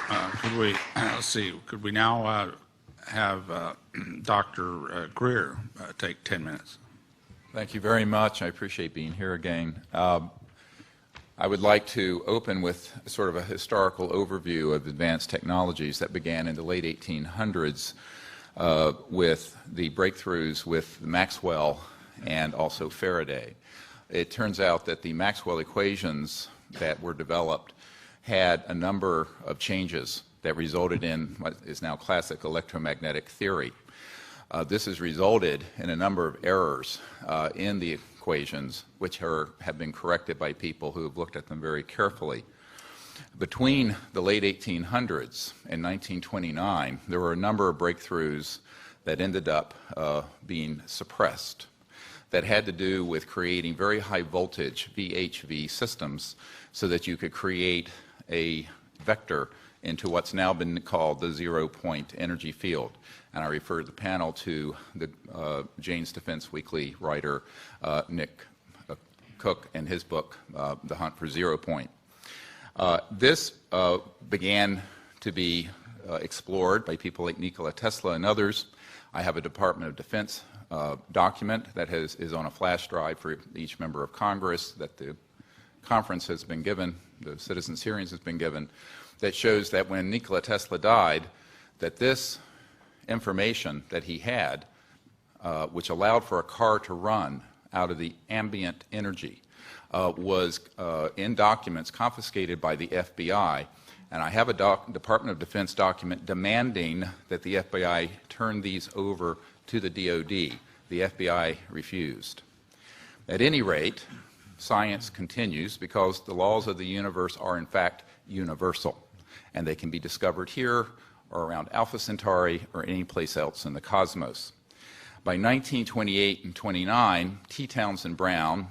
Could we, let's see, could we now have Dr. Greer take 10 minutes? Thank you very much. I appreciate being here again. I would like to open with sort of a historical overview of advanced technologies that began in the late 1800s with the breakthroughs with Maxwell and also Faraday. It turns out that the Maxwell equations that were developed had a number of changes that resulted in what is now classic electromagnetic theory. This has resulted in a number of errors in the equations, which have been corrected by people who have looked at them very carefully. Between the late 1800s and 1929, there were a number of breakthroughs that ended up being suppressed that had to do with creating very high voltage VHV systems so that you could create a vector into what's now been called the zero-point energy field. And I refer the panel to the Jane's Defense Weekly writer Nick Cook and his book, The Hunt for Zero Point. This began to be explored by people like Nikola Tesla and others. I have a Department of Defense document that is on a flash drive for each member of Congress that the conference has been given, the citizens' hearings has been given, that shows that when Nikola Tesla died, that this information that he had, which allowed for a car to run out of the ambient energy, was in documents confiscated by the FBI. And I have a Department of Defense document demanding that the FBI turn these over to the DoD. The FBI refused. At any rate, science continues because the laws of the universe are in fact universal, and they can be discovered here or around Alpha Centauri or any place else in the cosmos. By 1928 and 29, T. Townsend Brown,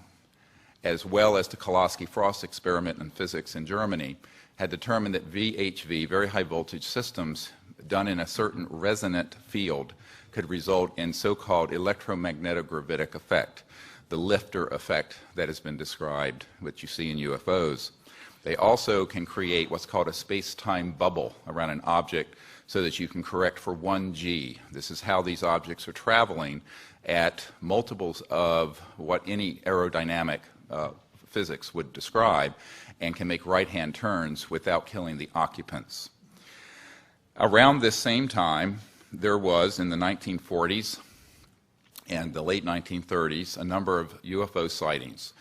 as well as the Koloski-Frost experiment in physics in Germany, had determined that VHV, very high voltage systems, done in a certain resonant field could result in so-called electromagnetic-gravitic effect, the lifter effect that has been described, which you see in UFOs. They also can create what's called a space-time bubble around an object so that you can correct for 1G. This is how these objects are traveling at multiples of what any aerodynamic physics would describe and can make right-hand turns without killing the occupants. Around this same time, there was, in the 1940s and the late 1930s, a number of UFO sightings.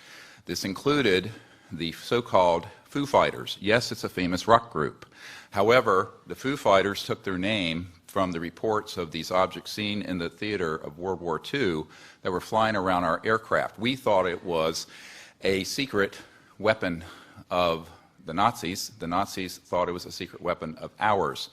This included the so-called Foo Fighters. Yes, it's a famous rock group. However, the Foo Fighters took their name from the reports of these objects seen in the theater of World War II that were flying around our aircraft. We thought it was a secret weapon of the Nazis. The Nazis thought it was a secret weapon of ours.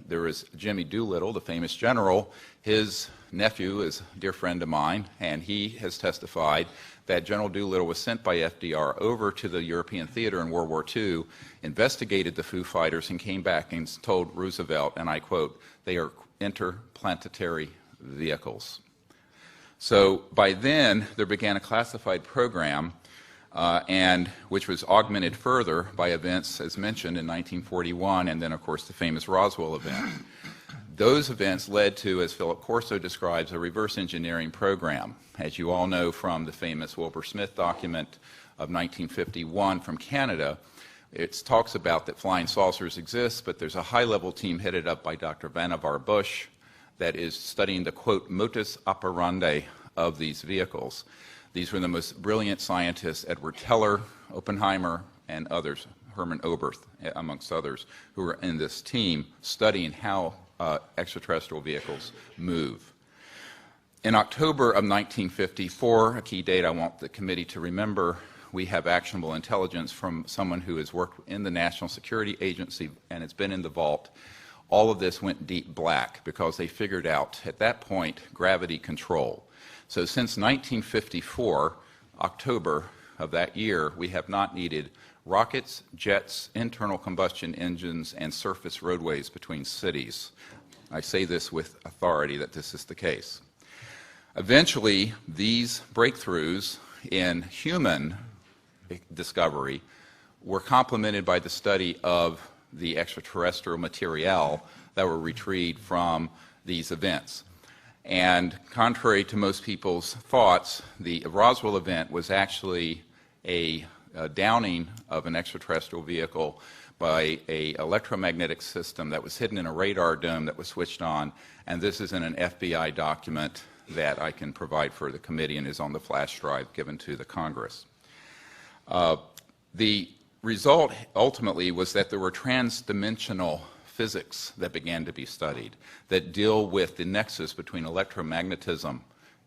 There was Jimmy Doolittle, the famous general. His nephew is a dear friend of mine, and he has testified that General Doolittle was sent by FDR over to the European theater in World War II, investigated the Foo Fighters, and came back and told Roosevelt, and I quote, "They are interplanetary vehicles." So by then, there began a classified program, and which was augmented further by events, as mentioned, in 1941, and then, of course, the famous Roswell event. Those events led to, as Philip Corso describes, a reverse engineering program. As you all know from the famous Wilbur Smith document of 1951 from Canada, it talks about that flying saucers exist, but there's a high-level team headed up by Dr. Vannevar Bush that is studying the, quote, modus operandi of these vehicles. These were the most brilliant scientists, Edward Teller, Oppenheimer, and others, Hermann Oberth, amongst others, who were in this team studying how extraterrestrial vehicles move. In October of 1954, a key date I want the committee to remember, we have actionable intelligence from someone who has worked in the National Security Agency and has been in the vault. All of this went deep black because they figured out, at that point, gravity control. So since 1954, October of that year, we have not needed rockets, jets, internal combustion engines, and surface roadways between cities. I say this with authority that this is the case. Eventually, these breakthroughs in human discovery were complemented by the study of the extraterrestrial material that were retrieved from these events. And contrary to most people's thoughts, the Roswell event was actually a downing of an extraterrestrial vehicle by an electromagnetic system that was hidden in a radar dome that was switched on, and this is in an FBI document that I can provide for the committee and is on the flash drive given to the Congress. The result ultimately was that there were transdimensional physics that began to be studied that deal with the nexus between electromagnetism,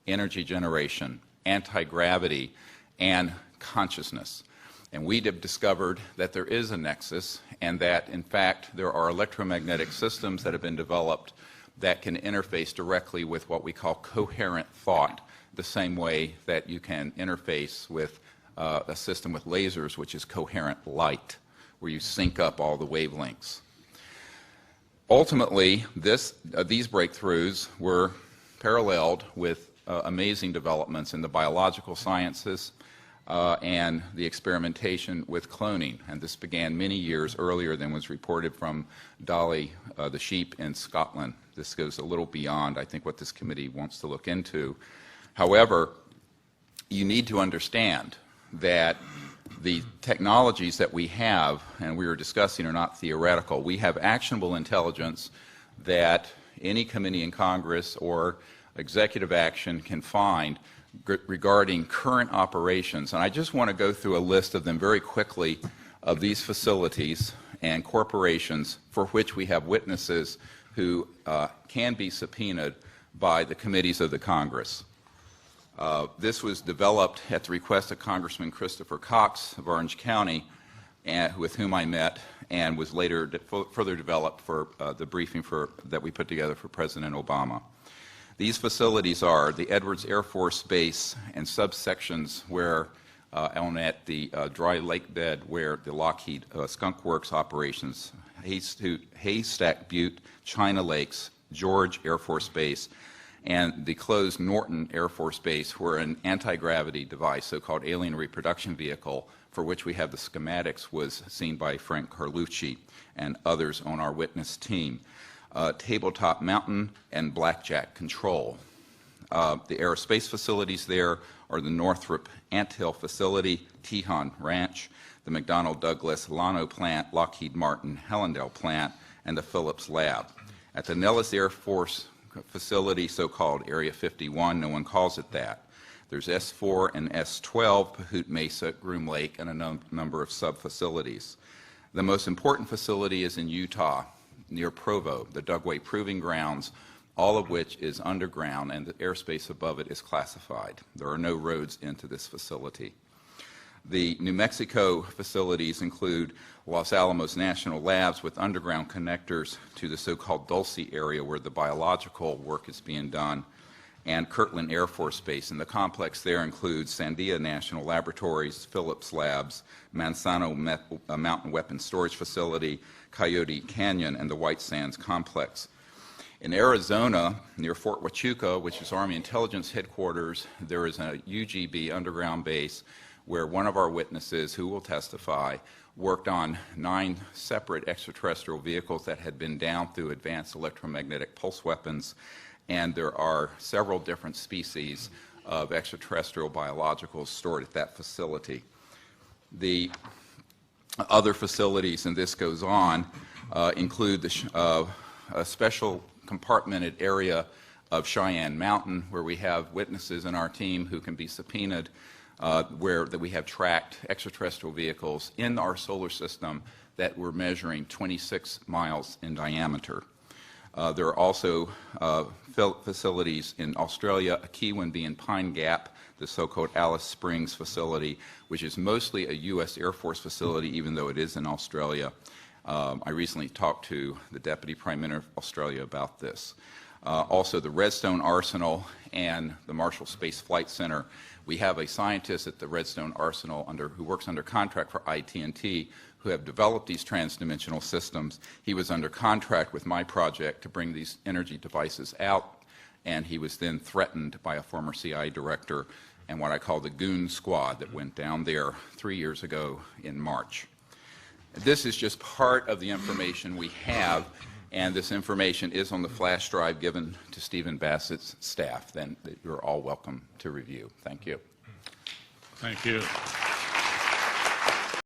energy generation, anti-gravity, and consciousness. And we have discovered that there is a nexus and that, in fact, there are electromagnetic systems that have been developed that can interface directly with what we call coherent thought, the same way that you can interface with a system with lasers, which is coherent light, where you sync up all the wavelengths. Ultimately, these breakthroughs were paralleled with amazing developments in the biological sciences and the experimentation with cloning. And this began many years earlier than was reported from Dolly the sheep in Scotland. This goes a little beyond, I think, what this committee wants to look into. However, you need to understand that the technologies that we have, and we were discussing, are not theoretical. We have actionable intelligence that any committee in Congress or executive action can find regarding current operations. And I just want to go through a list of them very quickly of these facilities and corporations for which we have witnesses who can be subpoenaed by the committees of the Congress. This was developed at the request of Congressman Christopher Cox of Orange County, with whom I met, and was later further developed for the briefing that we put together for President Obama. These facilities are the Edwards Air Force Base and subsections where at the dry lake bed where the Lockheed Skunk Works operations, Haystack Butte, China Lakes, George Air Force Base, and the closed Norton Air Force Base, where an anti-gravity device, so-called alien reproduction vehicle, for which we have the schematics, was seen by Frank Carlucci and others on our witness team. Tabletop Mountain and Blackjack Control. The aerospace facilities there are the Northrop Anthill Facility, Tejon Ranch, the McDonnell Douglas Llano Plant, Lockheed Martin Hellendale Plant, and the Phillips Lab. At the Nellis Air Force Facility, so-called Area 51, no one calls it that. There's S4 and S12, Pahut Mesa, Groom Lake, and a number of sub-facilities. The most important facility is in Utah, near Provo, the Dugway Proving Grounds, all of which is underground, and the airspace above it is classified. There are no roads into this facility. The New Mexico facilities include Los Alamos National Labs with underground connectors to the so-called Dulce area where the biological work is being done, and Kirtland Air Force Base. And the complex there includes Sandia National Laboratories, Phillips Labs, Manzano Mountain Weapons Storage Facility, Coyote Canyon, and the White Sands Complex. In Arizona, near Fort Huachuca, which is Army Intelligence Headquarters, there is a UGB underground base where one of our witnesses, who will testify, worked on 9 separate extraterrestrial vehicles that had been down through advanced electromagnetic pulse weapons, and there are several different species of extraterrestrial biologicals stored at that facility. The other facilities, and this goes on, include a special compartmented area of Cheyenne Mountain, where we have witnesses in our team who can be subpoenaed, where we have tracked extraterrestrial vehicles in our solar system that were measuring 26 miles in diameter. There are also facilities in Australia, a key one being Pine Gap, the so-called Alice Springs facility, which is mostly a U.S. Air Force facility, even though it is in Australia. I recently talked to the Deputy Prime Minister of Australia about this. Also, the Redstone Arsenal and the Marshall Space Flight Center. We have a scientist at the Redstone Arsenal who works under contract for IT&T, who have developed these transdimensional systems. He was under contract with my project to bring these energy devices out, and he was then threatened by a former CIA director and what I call the goon squad that went down there 3 years ago in March. This is just part of the information we have, and this information is on the flash drive given to Stephen Bassett's staff, then you're all welcome to review. Thank you. Thank you.